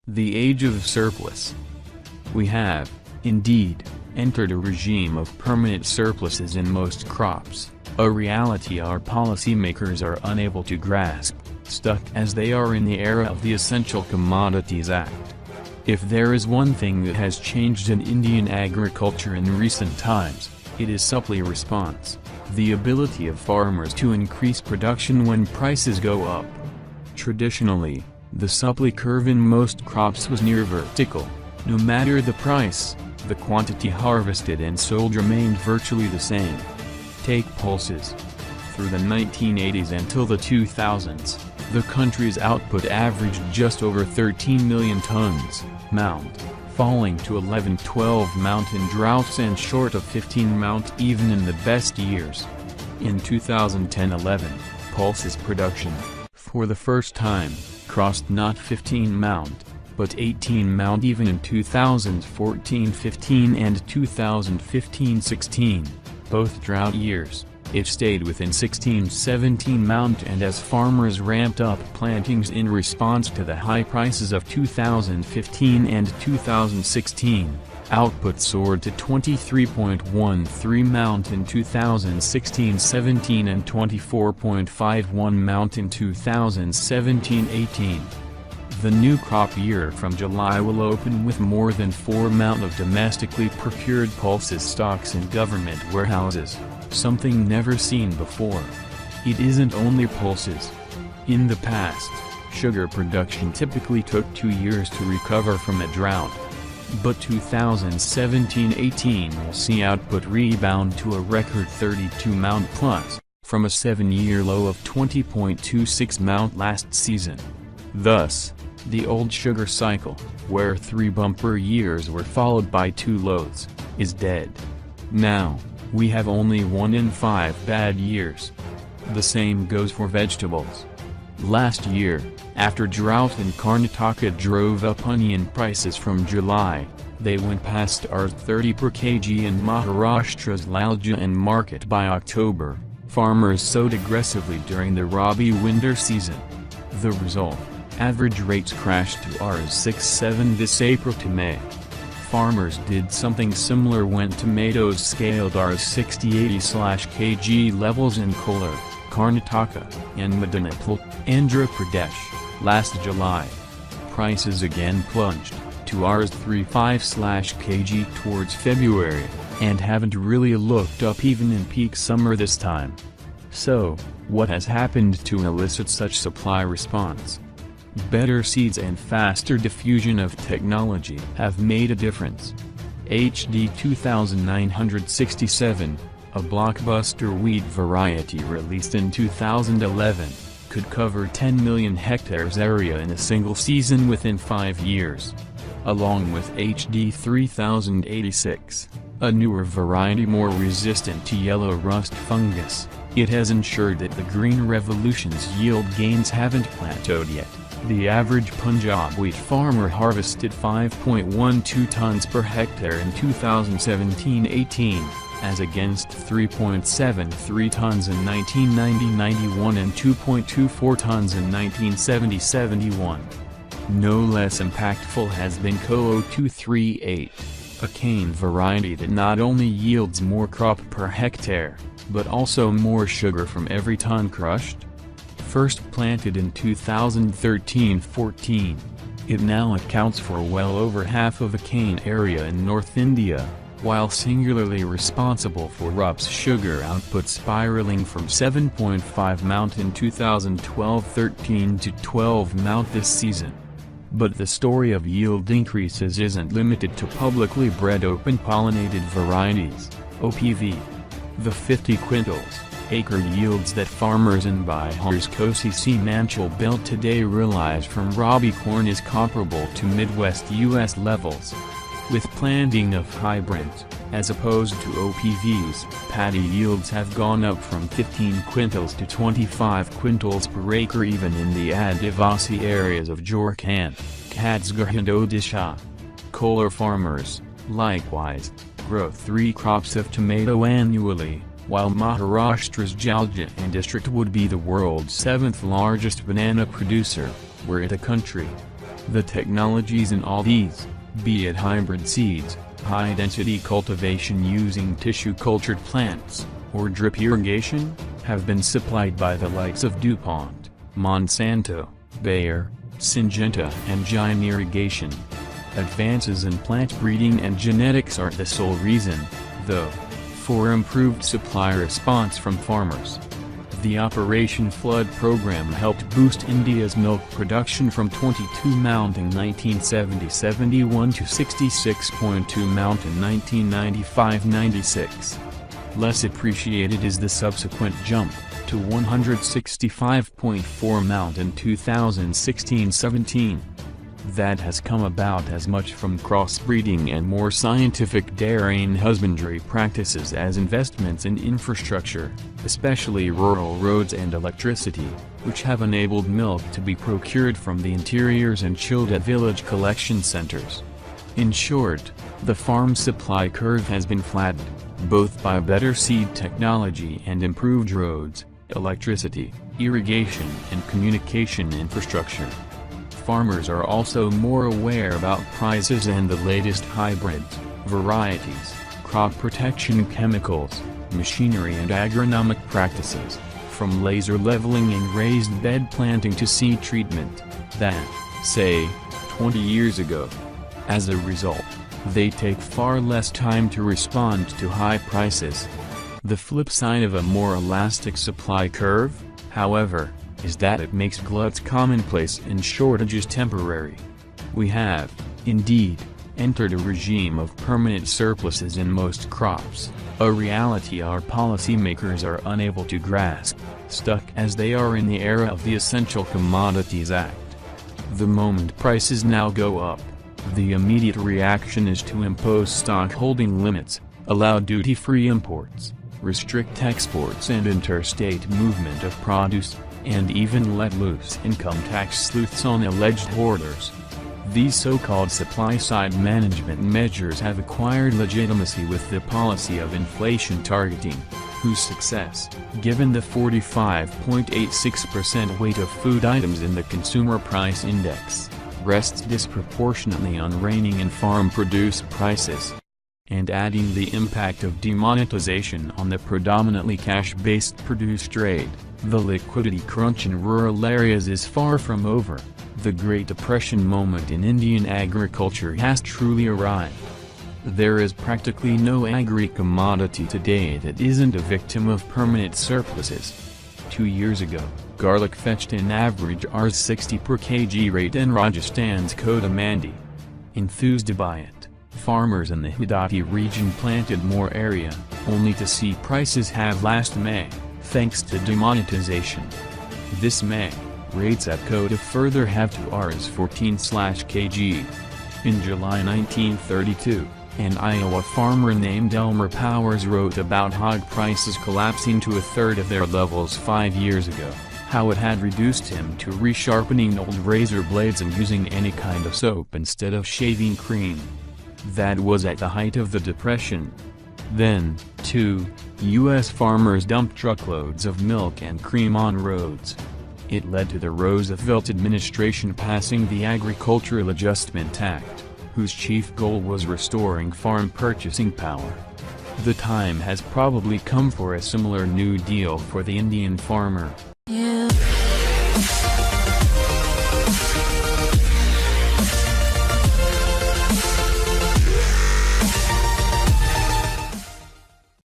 The age of surplus. We have, indeed, entered a regime of permanent surpluses in most crops, a reality our policymakers are unable to grasp, stuck as they are in the era of the Essential Commodities Act. If there is one thing that has changed in Indian agriculture in recent times, it is supply response, the ability of farmers to increase production when prices go up. Traditionally, the supply curve in most crops was near vertical. No matter the price, the quantity harvested and sold remained virtually the same. Take pulses. Through the 1980s until the 2000s, the country's output averaged just over 13 million tons, mount, falling to 11-12 mount in droughts and short of 15 mount even in the best years. In 2010-11, pulses production, for the first time, crossed not 15 mount, but 18 mount even in 2014-15 and 2015-16, both drought years. It stayed within 16-17 mount, and as farmers ramped up plantings in response to the high prices of 2015 and 2016, output soared to 23.13 mount in 2016-17 and 24.51 mount in 2017-18. The new crop year from July will open with more than 4 mount of domestically procured pulses stocks in government warehouses, something never seen before. It isn't only pulses. In the past, sugar production typically took 2 years to recover from a drought. But 2017-18 will see output rebound to a record 32 mount plus, from a 7-year low of 20.26 mount last season. Thus, the old sugar cycle, where 3 bumper years were followed by 2 lows, is dead. Now, we have only 1 in 5 bad years. The same goes for vegetables. Last year, after drought in Karnataka drove up onion prices from July, they went past Rs30 per kg in Maharashtra's Laljan market by October. Farmers sowed aggressively during the Rabi winter season. The result, average rates crashed to Rs6-7 this April to May. Farmers did something similar when tomatoes scaled Rs60-80/kg levels in Kolar, Karnataka, and Medinipur, Andhra Pradesh, last July. Prices again plunged to Rs35/kg towards February, and haven't really looked up even in peak summer this time. So, what has happened to elicit such supply response? Better seeds and faster diffusion of technology have made a difference. HD 2967, a blockbuster wheat variety released in 2011, could cover 10 million hectares area in a single season within 5 years. Along with HD 3086, a newer variety more resistant to yellow rust fungus, it has ensured that the Green Revolution's yield gains haven't plateaued yet. The average Punjab wheat farmer harvested 5.12 tons per hectare in 2017-18, as against 3.73 tons in 1990-91 and 2.24 tons in 1970-71. No less impactful has been COO 238, a cane variety that not only yields more crop per hectare, but also more sugar from every ton crushed. First planted in 2013-14, it now accounts for well over half of the cane area in North India, while singularly responsible for RUP's sugar output spiraling from 7.5 mount in 2012-13 to 12 mount this season. But the story of yield increases isn't limited to publicly bred open-pollinated varieties, OPV. The 50 quintals acre yields that farmers in Bihar's Kosi Semanchal belt today realize from Rabi corn is comparable to Midwest U.S. levels. With planting of hybrids, as opposed to OPVs, paddy yields have gone up from 15 quintals to 25 quintals per acre even in the Adivasi areas of Jharkhand, Chhattisgarh and Odisha. Kolar farmers, likewise, grow 3 crops of tomato annually, while Maharashtra's Jalgaon district would be the world's 7th largest banana producer, were it a country. The technologies in all these, be it hybrid seeds, high-density cultivation using tissue-cultured plants, or drip irrigation, have been supplied by the likes of DuPont, Monsanto, Bayer, Syngenta and Giant Irrigation. Advances in plant breeding and genetics aren't the sole reason, though, for improved supply response from farmers. The Operation Flood program helped boost India's milk production from 22 mount in 1970-71 to 66.2 mount in 1995-96. Less appreciated is the subsequent jump to 165.4 mount in 2016-17. That has come about as much from crossbreeding and more scientific dairying husbandry practices as investments in infrastructure, especially rural roads and electricity, which have enabled milk to be procured from the interiors and chilled at village collection centers. In short, the farm supply curve has been flattened, both by better seed technology and improved roads, electricity, irrigation and communication infrastructure. Farmers are also more aware about prices and the latest hybrids, varieties, crop protection chemicals, machinery and agronomic practices, from laser leveling and raised bed planting to seed treatment, than, say, 20 years ago. As a result, they take far less time to respond to high prices. The flip side of a more elastic supply curve, however, is that it makes gluts commonplace and shortages temporary. We have, indeed, entered a regime of permanent surpluses in most crops, a reality our policymakers are unable to grasp, stuck as they are in the era of the Essential Commodities Act. The moment prices now go up, the immediate reaction is to impose stock holding limits, allow duty-free imports, restrict exports and interstate movement of produce, and even let loose income tax sleuths on alleged hoarders. These so-called supply-side management measures have acquired legitimacy with the policy of inflation targeting, whose success, given the 45.86% weight of food items in the Consumer Price Index, rests disproportionately on reining in farm produce prices. And adding the impact of demonetization on the predominantly cash-based produce trade, the liquidity crunch in rural areas is far from over. The Great Depression moment in Indian agriculture has truly arrived. There is practically no agri-commodity today that isn't a victim of permanent surpluses. 2 years ago, garlic fetched an average Rs60 per kg rate in Rajasthan's Kota Mandi. Enthused by it, farmers in the Hidati region planted more area, only to see prices halve last May, thanks to demonetization. This May, rates at Kota further halved to Rs14/kg. In July 1932, an Iowa farmer named Elmer Powers wrote about hog prices collapsing to a third of their levels 5 years ago, how it had reduced him to resharpening old razor blades and using any kind of soap instead of shaving cream. That was at the height of the Depression. Then, too, U.S. farmers dumped truckloads of milk and cream on roads. It led to the Roosevelt administration passing the Agricultural Adjustment Act, whose chief goal was restoring farm purchasing power. The time has probably come for a similar New Deal for the Indian farmer.